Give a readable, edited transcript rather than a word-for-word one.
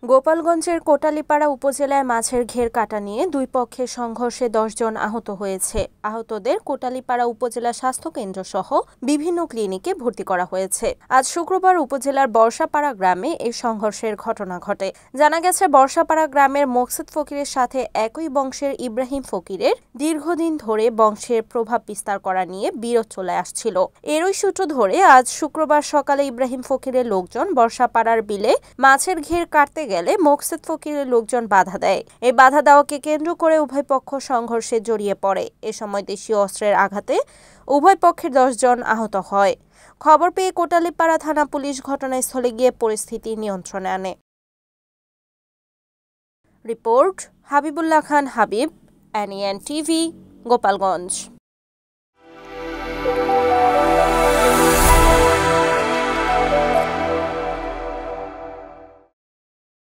গোপালগঞ্জের কোটালীপাড়া উপজেলায় মাছের ঘের কাটা নিয়ে দুই পক্ষের সংঘর্ষে 10 জন আহত হয়েছে। আহতদের কোটালীপাড়া উপজেলা স্বাস্থ্য কেন্দ্র সহ বিভিন্ন ক্লিনিকে ভর্তি করা হয়েছে। আজ শুক্রবার উপজেলার বর্ষাপাড়া গ্রামে এই সংঘর্ষের ঘটনা ঘটে। জানা গেছে, বর্ষাপাড়া গ্রামের মকসুদ ফকিরের সাথে একই বংশের ইব্রাহিম ফকিরের দীর্ঘদিন ধরে বংশের প্রভাব বিস্তার করা নিয়ে বিরোধ চলে আসছিল। এরই সূত্র ধরে আজ শুক্রবার সকালে ইব্রাহিম ফকিরের লোকজন বর্ষাপাড়ার বিলে মাছের ঘের কাটতে গেলে মকসুদ ফকিরের লোকজন বাধা দেয়। এই বাধা দেওয়াকে কেন্দ্র করে উভয় পক্ষ সংঘর্ষে জড়িয়ে পড়ে। এ সময় দেশীয় অস্ত্রের আঘাতে উভয় পক্ষের 10 জন আহত হয়। খবর পেয়ে কোটালীপাড়া থানা পুলিশ ঘটনাস্থলে গিয়ে পরিস্থিতি নিয়ন্ত্রণে আনে। রিপোর্ট হাবিবুল্লাহ খান হাবিব, NEN TV, গোপালগঞ্জ।